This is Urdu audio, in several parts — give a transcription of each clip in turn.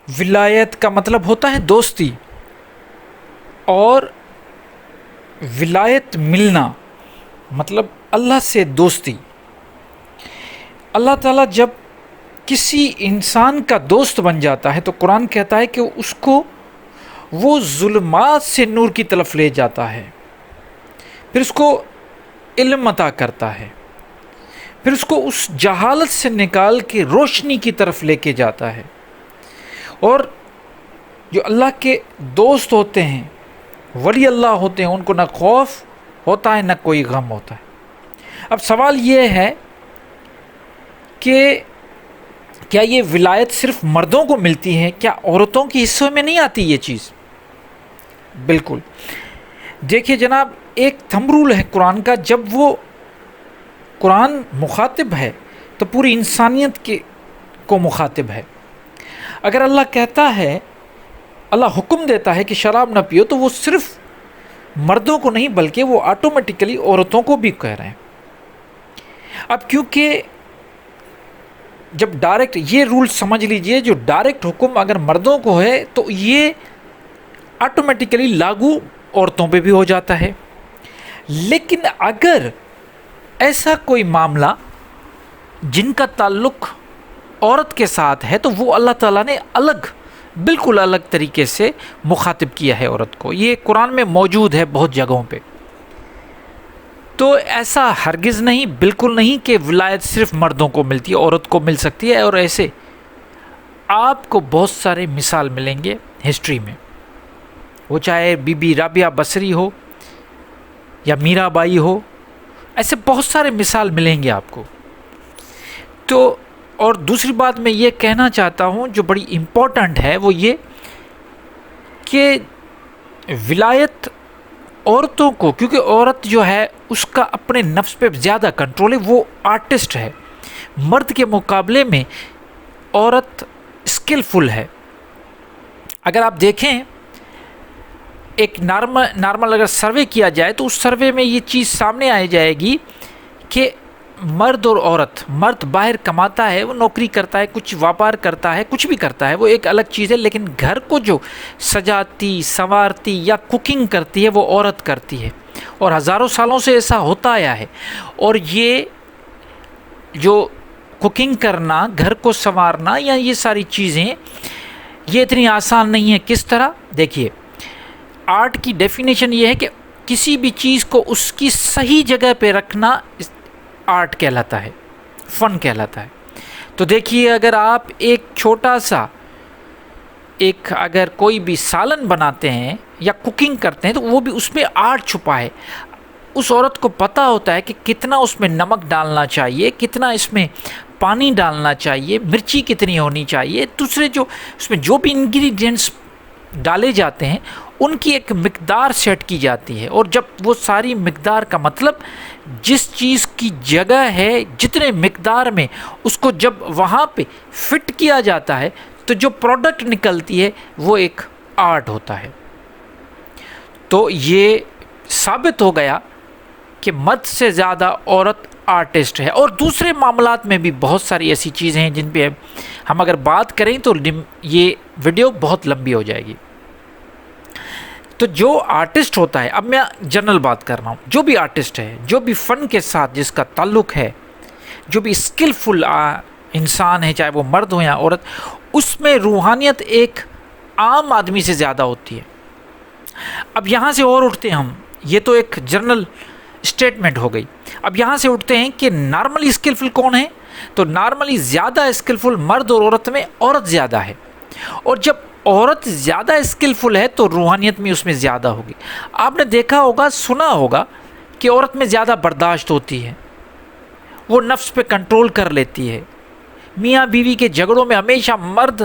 ولایت کا مطلب ہوتا ہے دوستی، اور ولایت ملنا مطلب اللہ سے دوستی۔ اللہ تعالیٰ جب کسی انسان کا دوست بن جاتا ہے تو قرآن کہتا ہے کہ اس کو وہ ظلمات سے نور کی طرف لے جاتا ہے، پھر اس کو علم عطا کرتا ہے، پھر اس کو اس جہالت سے نکال کے روشنی کی طرف لے کے جاتا ہے۔ اور جو اللہ کے دوست ہوتے ہیں، ولی اللہ ہوتے ہیں، ان کو نہ خوف ہوتا ہے نہ کوئی غم ہوتا ہے۔ اب سوال یہ ہے کہ کیا یہ ولایت صرف مردوں کو ملتی ہے؟ کیا عورتوں کے حصے میں نہیں آتی یہ چیز؟ بالکل۔ دیکھیے جناب، ایک تھمب رول ہے قرآن کا، جب وہ قرآن مخاطب ہے تو پوری انسانیت کو مخاطب ہے۔ اگر اللہ کہتا ہے، اللہ حکم دیتا ہے کہ شراب نہ پیو، تو وہ صرف مردوں کو نہیں بلکہ وہ آٹومیٹیکلی عورتوں کو بھی کہہ رہے ہیں۔ اب کیونکہ جب ڈائریکٹ یہ رول سمجھ لیجئے، جو ڈائریکٹ حکم اگر مردوں کو ہے تو یہ آٹومیٹیکلی لاگو عورتوں پہ بھی ہو جاتا ہے۔ لیکن اگر ایسا کوئی معاملہ جن کا تعلق عورت کے ساتھ ہے تو وہ اللہ تعالیٰ نے بالکل الگ طریقے سے مخاطب کیا ہے عورت کو۔ یہ قرآن میں موجود ہے بہت جگہوں پہ۔ تو ایسا ہرگز نہیں، بالکل نہیں کہ ولایت صرف مردوں کو ملتی ہے، عورت کو مل سکتی ہے۔ اور ایسے آپ کو بہت سارے مثال ملیں گے ہسٹری میں، وہ چاہے بی بی رابعہ بصری ہو یا میرا بائی ہو، ایسے بہت سارے مثال ملیں گے آپ کو۔ تو اور دوسری بات میں یہ کہنا چاہتا ہوں جو بڑی امپورٹنٹ ہے، وہ یہ کہ ولایت عورتوں کو، کیونکہ عورت جو ہے اس کا اپنے نفس پہ زیادہ کنٹرول ہے، وہ آرٹسٹ ہے۔ مرد کے مقابلے میں عورت اسکلفل ہے۔ اگر آپ دیکھیں ایک نارمل اگر سروے کیا جائے تو اس سروے میں یہ چیز سامنے آ جائے گی کہ مرد اور عورت، مرد باہر کماتا ہے، وہ نوکری کرتا ہے، کچھ ویاپار کرتا ہے، کچھ بھی کرتا ہے، وہ ایک الگ چیز ہے، لیکن گھر کو جو سجاتی، سنوارتی یا کوکنگ کرتی ہے وہ عورت کرتی ہے، اور ہزاروں سالوں سے ایسا ہوتا آیا ہے۔ اور یہ جو کوکنگ کرنا، گھر کو سنوارنا یا یہ ساری چیزیں یہ اتنی آسان نہیں ہے۔ کس طرح؟ دیکھیے، آرٹ کی ڈیفینیشن یہ ہے کہ کسی بھی چیز کو اس کی صحیح جگہ پہ رکھنا آرٹ کہلاتا ہے، فن کہلاتا ہے۔ تو دیکھیے، اگر آپ ایک چھوٹا سا اگر کوئی بھی سالن بناتے ہیں یا کوکنگ کرتے ہیں تو وہ بھی اس میں آرٹ چھپا ہے۔ اس عورت کو پتہ ہوتا ہے کہ کتنا اس میں نمک ڈالنا چاہیے، کتنا اس میں پانی ڈالنا چاہیے، مرچی کتنی ہونی چاہیے، دوسرے جو اس میں جو بھی انگریڈینٹس ڈالے جاتے ہیں ان کی ایک مقدار سیٹ کی جاتی ہے۔ اور جب وہ ساری مقدار کا مطلب جس چیز کی جگہ ہے، جتنے مقدار میں اس کو جب وہاں پہ فٹ کیا جاتا ہے تو جو پروڈکٹ نکلتی ہے وہ ایک آرٹ ہوتا ہے۔ تو یہ ثابت ہو گیا کہ مرد سے زیادہ عورت آرٹسٹ ہے۔ اور دوسرے معاملات میں بھی بہت ساری ایسی چیزیں ہیں جن پہ ہم اگر بات کریں تو یہ ویڈیو بہت لمبی ہو جائے گی۔ تو جو آرٹسٹ ہوتا ہے، اب میں جنرل بات کر رہا ہوں، جو بھی آرٹسٹ ہے، جو بھی فن کے ساتھ جس کا تعلق ہے، جو بھی اسکلفل انسان ہے، چاہے وہ مرد ہو یا عورت، اس میں روحانیت ایک عام آدمی سے زیادہ ہوتی ہے۔ اب یہاں سے اور اٹھتے ہیں ہم، یہ تو ایک جنرل اسٹیٹمنٹ ہو گئی۔ اب یہاں سے اٹھتے ہیں کہ نارملی اسکلفل کون ہے؟ تو نارملی زیادہ اسکلفل مرد اور عورت میں عورت زیادہ ہے، اور جب عورت زیادہ اسکلفل ہے تو روحانیت میں اس میں زیادہ ہوگی۔ آپ نے دیکھا ہوگا، سنا ہوگا کہ عورت میں زیادہ برداشت ہوتی ہے، وہ نفس پہ کنٹرول کر لیتی ہے۔ میاں بیوی کے جھگڑوں میں ہمیشہ مرد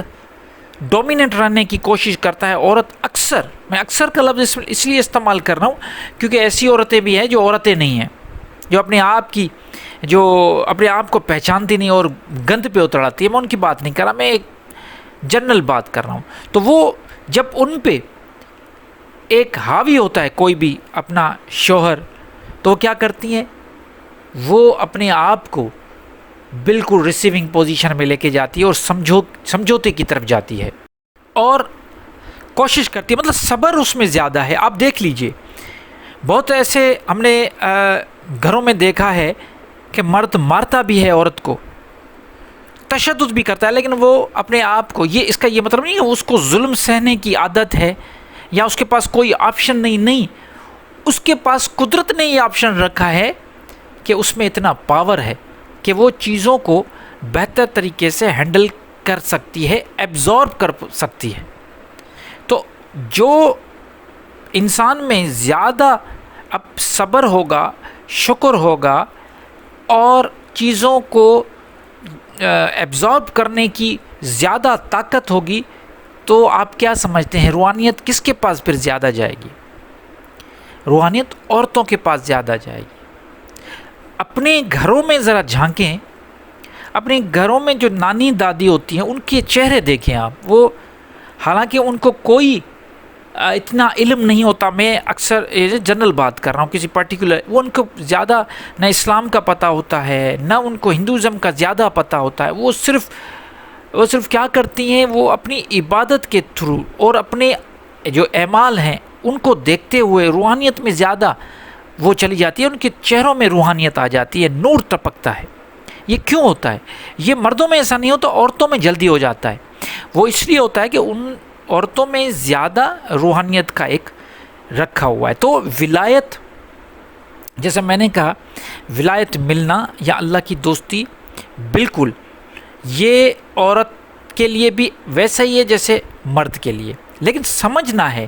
ڈومیننٹ رہنے کی کوشش کرتا ہے، عورت اکثر، میں اکثر کا لفظ اس لیے استعمال کر رہا ہوں کیونکہ ایسی عورتیں بھی ہیں جو عورتیں نہیں ہیں، جو اپنے آپ کو پہچانتی نہیں اور گند پہ اتراتی ہے۔ میں ان کی بات نہیں کر رہا، میں ایک جنرل بات کر رہا ہوں۔ تو وہ جب ان پہ ایک حاوی ہوتا ہے کوئی بھی اپنا شوہر، تو کیا کرتی ہیں؟ وہ اپنے آپ کو بالکل ریسیونگ پوزیشن میں لے کے جاتی ہے اور سمجھوتے کی طرف جاتی ہے۔ اور کوشش کرتی ہے، مطلب صبر اس میں زیادہ ہے. آپ دیکھ لیجئے بہت ایسے ہم نے گھروں میں دیکھا ہے کہ مرد مارتا بھی ہے عورت کو، تشدد بھی کرتا ہے، لیکن وہ اپنے آپ کو، یہ اس کا یہ مطلب نہیں ہے اس کو ظلم سہنے کی عادت ہے یا اس کے پاس کوئی آپشن نہیں، اس کے پاس قدرت نے یہ آپشن رکھا ہے کہ اس میں اتنا پاور ہے کہ وہ چیزوں کو بہتر طریقے سے ہینڈل کر سکتی ہے، ایبزارب کر سکتی ہے. تو جو انسان میں زیادہ اب صبر ہوگا، شکر ہوگا اور چیزوں کو ایبزارب کرنے کی زیادہ طاقت ہوگی، تو آپ کیا سمجھتے ہیں روحانیت کس کے پاس پھر زیادہ جائے گی؟ روحانیت عورتوں کے پاس زیادہ جائے گی. اپنے گھروں میں ذرا جھانکیں، اپنے گھروں میں جو نانی دادی ہوتی ہیں ان کے چہرے دیکھیں آپ. وہ حالانکہ ان کو کوئی اتنا علم نہیں ہوتا، میں اکثر جنرل بات کر رہا ہوں کسی پرٹیکولر، وہ ان کو زیادہ نہ اسلام کا پتہ ہوتا ہے نہ ان کو ہندوازم کا زیادہ پتہ ہوتا ہے. وہ صرف کیا کرتی ہیں، وہ اپنی عبادت کے تھرو اور اپنے جو اعمال ہیں ان کو دیکھتے ہوئے روحانیت میں زیادہ وہ چلی جاتی ہے، ان کے چہروں میں روحانیت آ جاتی ہے، نور ٹپکتا ہے. یہ کیوں ہوتا ہے؟ یہ مردوں میں ایسا نہیں ہوتا، عورتوں میں جلدی ہو جاتا ہے. وہ اس لیے ہوتا ہے کہ ان عورتوں میں زیادہ روحانیت کا ایک رکھا ہوا ہے. تو ولایت، جیسے میں نے کہا، ولایت ملنا یا اللہ کی دوستی، بالکل یہ عورت کے لیے بھی ویسا ہی ہے جیسے مرد کے لیے، لیکن سمجھنا ہے،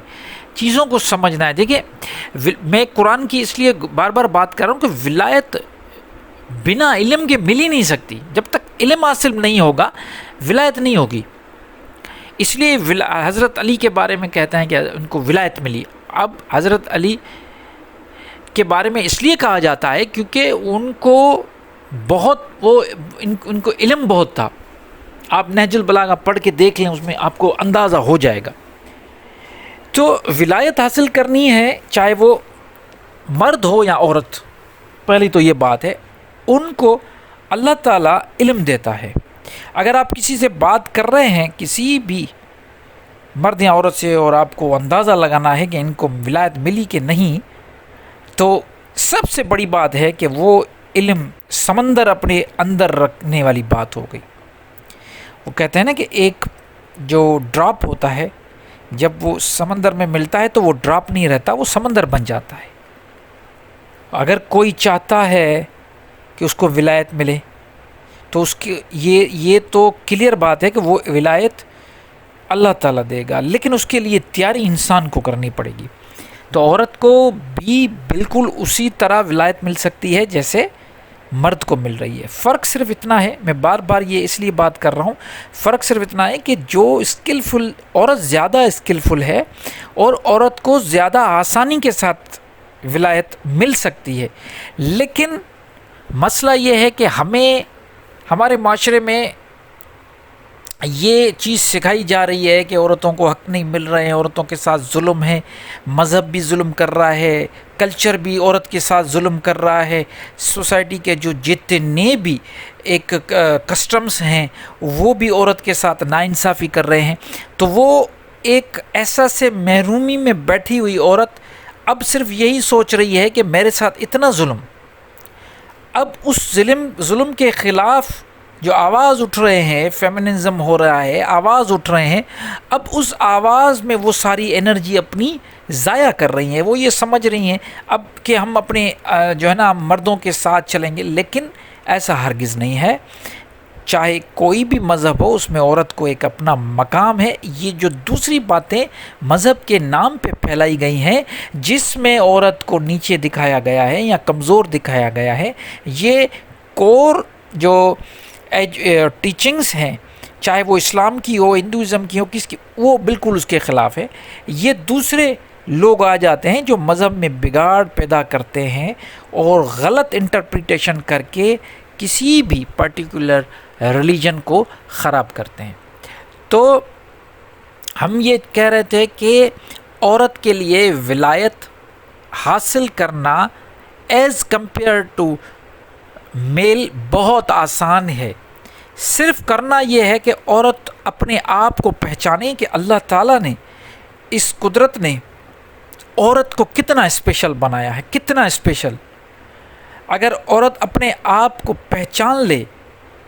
چیزوں کو سمجھنا ہے. دیکھیں میں قرآن کی اس لیے بار بار بات کر رہا ہوں کہ ولایت بنا علم کے مل ہی نہیں سکتی. جب تک علم حاصل نہیں ہوگا ولایت نہیں ہوگی. اس لیے حضرت علی کے بارے میں کہتے ہیں کہ ان کو ولایت ملی. اب حضرت علی کے بارے میں اس لیے کہا جاتا ہے کیونکہ ان کو بہت ان کو علم بہت تھا. آپ نہج البلاغہ پڑھ کے دیکھ لیں، اس میں آپ کو اندازہ ہو جائے گا. تو ولایت حاصل کرنی ہے چاہے وہ مرد ہو یا عورت، پہلی تو یہ بات ہے، ان کو اللہ تعالیٰ علم دیتا ہے. اگر آپ کسی سے بات کر رہے ہیں، کسی بھی مرد یا عورت سے، اور آپ کو اندازہ لگانا ہے کہ ان کو ولایت ملی کہ نہیں، تو سب سے بڑی بات ہے کہ وہ علم سمندر اپنے اندر رکھنے والی بات ہو گئی. وہ کہتے ہیں نا کہ ایک جو ڈراپ ہوتا ہے جب وہ سمندر میں ملتا ہے تو وہ ڈراپ نہیں رہتا، وہ سمندر بن جاتا ہے. اگر کوئی چاہتا ہے کہ اس کو ولایت ملے تو اس کی یہ تو کلیئر بات ہے کہ وہ ولایت اللہ تعالیٰ دے گا، لیکن اس کے لیے تیاری انسان کو کرنی پڑے گی. تو عورت کو بھی بالکل اسی طرح ولایت مل سکتی ہے جیسے مرد کو مل رہی ہے. فرق صرف اتنا ہے، میں بار بار یہ اس لیے بات کر رہا ہوں، فرق صرف اتنا ہے کہ جو اسکلفل عورت زیادہ اسکلفل ہے اور عورت کو زیادہ آسانی کے ساتھ ولایت مل سکتی ہے. لیکن مسئلہ یہ ہے کہ ہمارے معاشرے میں یہ چیز سکھائی جا رہی ہے کہ عورتوں کو حق نہیں مل رہے ہیں، عورتوں کے ساتھ ظلم ہے، مذہب بھی ظلم کر رہا ہے، کلچر بھی عورت کے ساتھ ظلم کر رہا ہے، سوسائٹی کے جو جتنے بھی ایک کسٹمز ہیں وہ بھی عورت کے ساتھ ناانصافی کر رہے ہیں. تو وہ ایک ایسا سے محرومی میں بیٹھی ہوئی عورت اب صرف یہی سوچ رہی ہے کہ میرے ساتھ اتنا ظلم. اب اس ظلم کے خلاف جو آواز اٹھ رہے ہیں، فیمنزم ہو رہا ہے، آواز اٹھ رہے ہیں، اب اس آواز میں وہ ساری انرجی اپنی ضائع کر رہی ہیں. وہ یہ سمجھ رہی ہیں اب کہ ہم اپنے جو ہے نا مردوں کے ساتھ چلیں گے، لیکن ایسا ہرگز نہیں ہے. چاہے کوئی بھی مذہب ہو، اس میں عورت کو ایک اپنا مقام ہے. یہ جو دوسری باتیں مذہب کے نام پہ پھیلائی گئی ہیں جس میں عورت کو نیچے دکھایا گیا ہے یا کمزور دکھایا گیا ہے، یہ کور جو ٹیچنگز ہیں، چاہے وہ اسلام کی ہو، ہندوازم کی ہو، کس کی، وہ بالکل اس کے خلاف ہے. یہ دوسرے لوگ آ جاتے ہیں جو مذہب میں بگاڑ پیدا کرتے ہیں اور غلط انٹرپریٹیشن کر کے کسی بھی پرٹیکولر ریلیجن کو خراب کرتے ہیں. تو ہم یہ کہہ رہے تھے کہ عورت کے لیے ولایت حاصل کرنا ایز کمپیئر ٹو میل بہت آسان ہے. صرف کرنا یہ ہے کہ عورت اپنے آپ کو پہچانے کہ اللہ تعالیٰ نے، اس قدرت نے عورت کو کتنا اسپیشل بنایا ہے، کتنا اسپیشل۔ اگر عورت اپنے آپ کو پہچان لے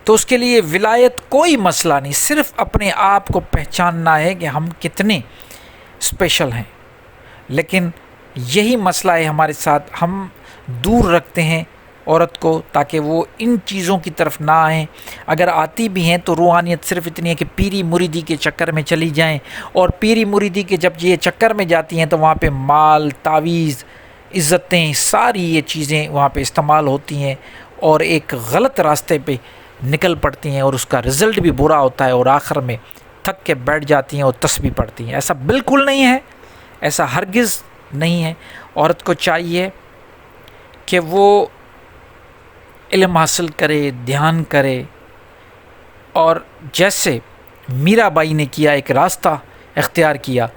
تو اس کے لیے ولایت کوئی مسئلہ نہیں، صرف اپنے آپ کو پہچاننا ہے کہ ہم کتنے اسپیشل ہیں۔ لیکن یہی مسئلہ ہے ہمارے ساتھ، ہم دور رکھتے ہیں عورت کو تاکہ وہ ان چیزوں کی طرف نہ آئیں۔ اگر آتی بھی ہیں تو روحانیت صرف اتنی ہے کہ پیری مریدی کے چکر میں چلی جائیں، اور پیری مریدی کے جب یہ چکر میں جاتی ہیں تو وہاں پہ مال، تعویذ، عزتیں، ساری یہ چیزیں وہاں پہ استعمال ہوتی ہیں اور ایک غلط راستے پہ نکل پڑتی ہیں، اور اس کا رزلٹ بھی برا ہوتا ہے، اور آخر میں تھک کے بیٹھ جاتی ہیں اور تسبیح پڑھتی ہیں۔ ایسا بالکل نہیں ہے، ایسا ہرگز نہیں ہے۔ عورت کو چاہیے کہ وہ علم حاصل کرے، دھیان کرے، اور جیسے میرا بائی نے کیا، ایک راستہ اختیار کیا،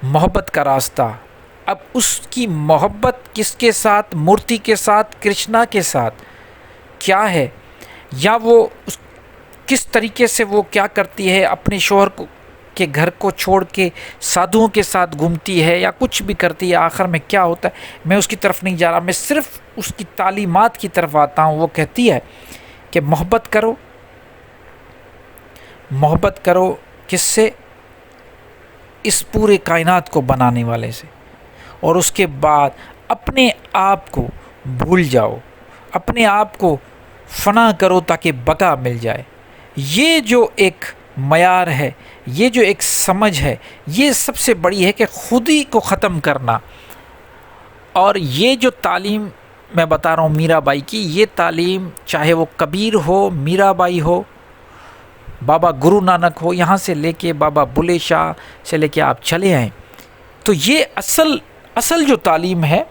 محبت کا راستہ۔ اب اس کی محبت کس کے ساتھ؟ مورتی کے ساتھ، کرشنا کے ساتھ کیا ہے، یا وہ کس طریقے سے وہ کیا کرتی ہے، اپنے شوہر کو کے گھر کو چھوڑ کے سادھوؤں کے ساتھ گھومتی ہے یا کچھ بھی کرتی ہے، آخر میں کیا ہوتا ہے میں اس کی طرف نہیں جا رہا، میں صرف اس کی تعلیمات کی طرف آتا ہوں۔ وہ کہتی ہے کہ محبت کرو، محبت کرو کس سے؟ اس پورے کائنات کو بنانے والے سے، اور اس کے بعد اپنے آپ کو بھول جاؤ، اپنے آپ کو فنا کرو تاکہ بقا مل جائے۔ یہ جو ایک معیار ہے، یہ جو ایک سمجھ ہے، یہ سب سے بڑی ہے کہ خود ہی کو ختم کرنا۔ اور یہ جو تعلیم میں بتا رہا ہوں میرا بائی کی، یہ تعلیم چاہے وہ کبیر ہو، میرا بائی ہو، بابا گرو نانک ہو، یہاں سے لے کے بابا بلے شاہ سے لے کے آپ چلے آئیں، تو یہ اصل جو تعلیم ہے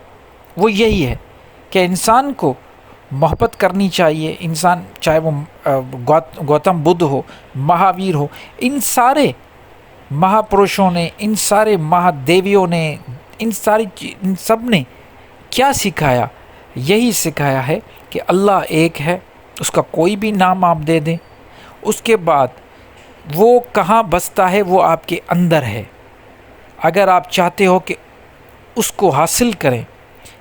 وہ یہی ہے کہ انسان کو محبت کرنی چاہیے۔ انسان چاہے وہ گوتم بدھ ہو، مہاویر ہو، ان سارے مہاپروشوں نے، ان سارے مہادیویوں نے، ان سب نے کیا سکھایا؟ یہی سکھایا ہے کہ اللہ ایک ہے، اس کا کوئی بھی نام آپ دے دیں، اس کے بعد وہ کہاں بستا ہے؟ وہ آپ کے اندر ہے۔ اگر آپ چاہتے ہو کہ اس کو حاصل کریں،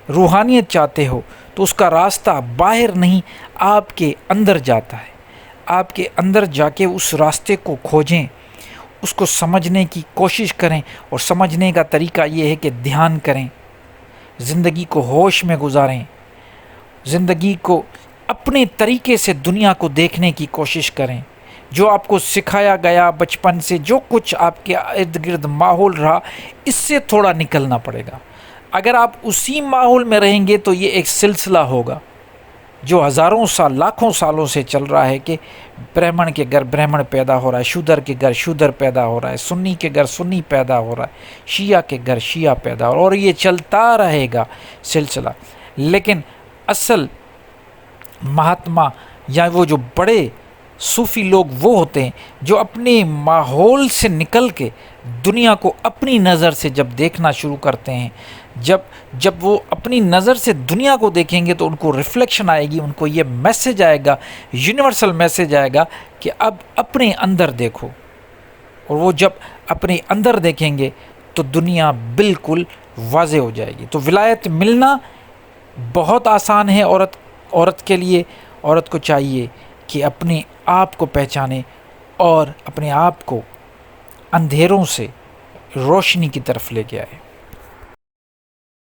روحانیت چاہتے ہو، تو اس کا راستہ باہر نہیں، آپ کے اندر جاتا ہے۔ آپ کے اندر جا کے اس راستے کو کھوجیں، اس کو سمجھنے کی کوشش کریں، اور سمجھنے کا طریقہ یہ ہے کہ دھیان کریں، زندگی کو ہوش میں گزاریں، زندگی کو اپنے طریقے سے دنیا کو دیکھنے کی کوشش کریں۔ جو آپ کو سکھایا گیا بچپن سے، جو کچھ آپ کے ارد گرد ماحول رہا، اس سے تھوڑا نکلنا پڑے گا۔ اگر آپ اسی ماحول میں رہیں گے تو یہ ایک سلسلہ ہوگا جو ہزاروں سال، لاکھوں سالوں سے چل رہا ہے کہ برہمن کے گھر برہمن پیدا ہو رہا ہے، شودر کے گھر شودر پیدا ہو رہا ہے، سنی کے گھر سنی پیدا ہو رہا ہے، شیعہ کے گھر شیعہ پیدا ہو رہا ہے، اور یہ چلتا رہے گا سلسلہ۔ لیکن اصل مہاتما یا وہ جو بڑے صوفی لوگ وہ ہوتے ہیں جو اپنے ماحول سے نکل کے دنیا کو اپنی نظر سے جب دیکھنا شروع کرتے ہیں، جب وہ اپنی نظر سے دنیا کو دیکھیں گے تو ان کو ریفلیکشن آئے گی، ان کو یہ میسج آئے گا، یونیورسل میسج آئے گا کہ اب اپنے اندر دیکھو۔ اور وہ جب اپنے اندر دیکھیں گے تو دنیا بالکل واضح ہو جائے گی۔ تو ولایت ملنا بہت آسان ہے عورت کے لیے۔ عورت کو چاہیے کہ اپنے آپ کو پہچانے اور اپنے آپ کو اندھیروں سے روشنی کی طرف لے کے آئے۔